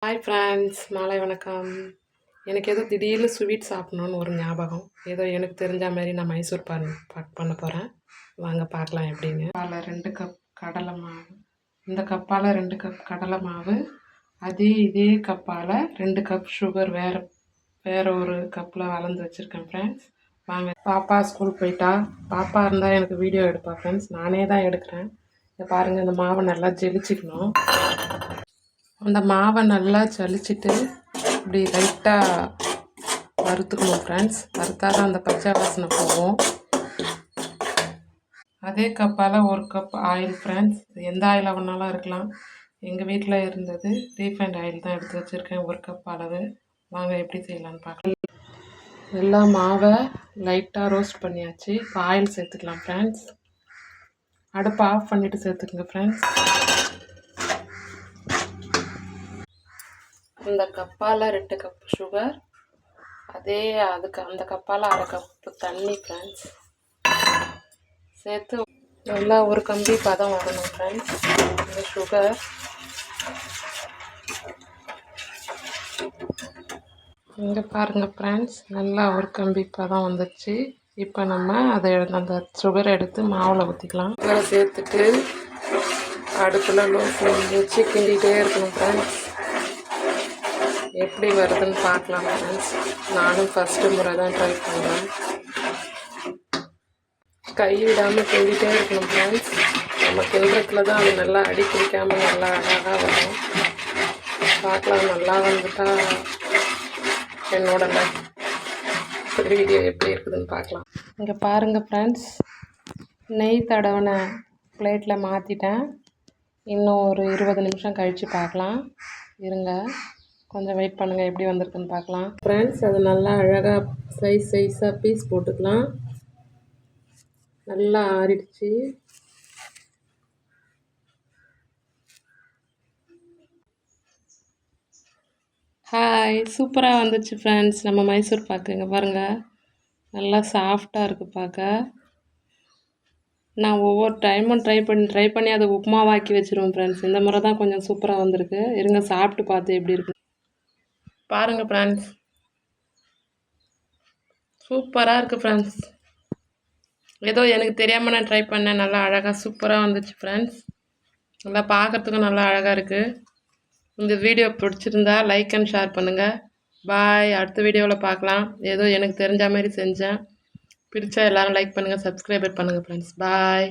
Hi friends, மாலை வணக்கம். எனக்கு ஏதோ திடீர்னு ஸ்வீட் சாப்பிட்ணுன்னு ஒரு ஞாபகம். ஏதோ எனக்கு தெரிஞ்ச மாதிரி நான் மைசூர் பாக் பண்ண போகிறேன். வாங்க பார்க்கலாம் எப்படின்னு. கப்பால் 2 கப் கடலை மாவு, இந்த கப்பால் 2 கப் கடலை மாவு, இதே கப்பால் 2 கப் சுகர் வேறு ஒரு கப்பில் வளர்ந்து வச்சுருக்கேன் ஃப்ரெண்ட்ஸ். வாங்க. பாப்பா ஸ்கூல் போயிட்டா. பாப்பா இருந்தால் எனக்கு வீடியோ எடுப்பா ஃப்ரெண்ட்ஸ். நானே தான் எடுக்கிறேன். இதை பாருங்கள், இந்த மாவை நல்லா ஜெலிச்சிக்கணும். அந்த மாவை நல்லா ஜலிச்சுட்டு இப்படி லைட்டாக வறுத்துக்கணும் ஃப்ரெண்ட்ஸ். வறுத்தா தான் அந்த பச்சை வாசனை போகும். அதே கப்பால் 1 கப் ஆயில் ஃப்ரெண்ட்ஸ். எந்த ஆயிலாக வேணாலும் இருக்கலாம். எங்கள் வீட்டில் இருந்தது ரீஃபைண்ட் ஆயில் தான் எடுத்து வச்சுருக்கேன், 1 கப் அளவு. வாங்க எப்படி செய்யலான்னு பார்க்கலாம். எல்லா மாவை லைட்டாக ரோஸ்ட் பண்ணியாச்சு. இப்போ ஆயில் சேர்த்துக்கலாம் ஃப்ரெண்ட்ஸ். அடுப்பை ஆஃப் பண்ணிவிட்டு சேர்த்துக்குங்க ஃப்ரெண்ட்ஸ். இந்த கப்பால் 2 கப் சுகர், அந்த கப்பால் 1/2 கப்பு தண்ணி ஃப்ரெண்ட்ஸ் சேர்த்து நல்லா ஒரு கம்பி பதம் வரணும் ஃப்ரெண்ட்ஸ். இந்த சுகர் இங்கே பாருங்கள் ஃப்ரெண்ட்ஸ், நல்லா ஒரு கம்பி பதம் வந்துடுச்சு. இப்போ நம்ம அந்த சுகரை எடுத்து மாவில் ஊற்றிக்கலாம். சுகரை சேர்த்துட்டு அடுப்பில் லோ ஃப்ளேம் வச்சு கிண்டிகிட்டே இருக்கணும் ஃப்ரெண்ட்ஸ். எப்படி வருதுன்னு பார்க்கலாம் ஃப்ரெண்ட்ஸ். நானும் ஃபஸ்ட்டு முறை தான் ட்ரை பண்ணுறேன். கை விடாமல் கிண்டிகிட்டே இருக்கணும் ஃப்ரெண்ட்ஸ். நம்ம கிண்டுறதுல தான் அது நல்லா அடி பிடிக்காமல் நல்லா அழகாக வரும். பார்க்கலாம், நல்லா வந்துட்டால் என்னோட வீடியோ எப்படி இருக்குதுன்னு பார்க்கலாம். இங்கே பாருங்கள் ஃப்ரெண்ட்ஸ், நெய் தடவின பிளேட்டில் மாற்றிட்டேன். இன்னும் ஒரு 20 நிமிஷம் கழித்து பார்க்கலாம். இருங்க, கொஞ்சம் வெயிட் பண்ணுங்கள், எப்படி வந்திருக்குன்னு பார்க்கலாம் ஃப்ரெண்ட்ஸ். அது நல்லா அழகாக சைஸாக பீஸ் போட்டுக்கலாம். நல்லா ஆறிடுச்சு. ஹாய், சூப்பராக வந்துடுச்சு ஃப்ரெண்ட்ஸ். நம்ம மைசூர் பாக்கு இங்கே பாருங்கள், நல்லா சாஃப்டாக இருக்குது பார்க்க. நான் ஒவ்வொரு டைமும் ட்ரை பண்ணி அதை உப்புமாவாக்கி வச்சுருவேன் ஃப்ரெண்ட்ஸ். இந்த முறை தான் கொஞ்சம் சூப்பராக வந்திருக்கு. இருங்க, சாப்பிட்டு பார்த்து எப்படி இருக்குது பாருங்கள் ஃப்ரெண்ட்ஸ். சூப்பராக இருக்குது ஃப்ரெண்ட்ஸ். ஏதோ எனக்கு தெரியாமல் நான் ட்ரை பண்ணேன். நல்லா அழகாக சூப்பராக வந்துச்சு ஃப்ரெண்ட்ஸ். நல்லா பார்க்குறதுக்கும் நல்லா அழகாக இருக்குது. இந்த வீடியோ பிடிச்சிருந்தா லைக் அண்ட் ஷேர் பண்ணுங்கள். பாய். அடுத்த வீடியோவில் பார்க்கலாம். ஏதோ எனக்கு தெரிஞ்ச மாதிரி செஞ்சேன். பிடிச்சா எல்லோரும் லைக் பண்ணுங்கள், சப்ஸ்கிரைபர் பண்ணுங்கள் ஃப்ரெண்ட்ஸ். பாய்.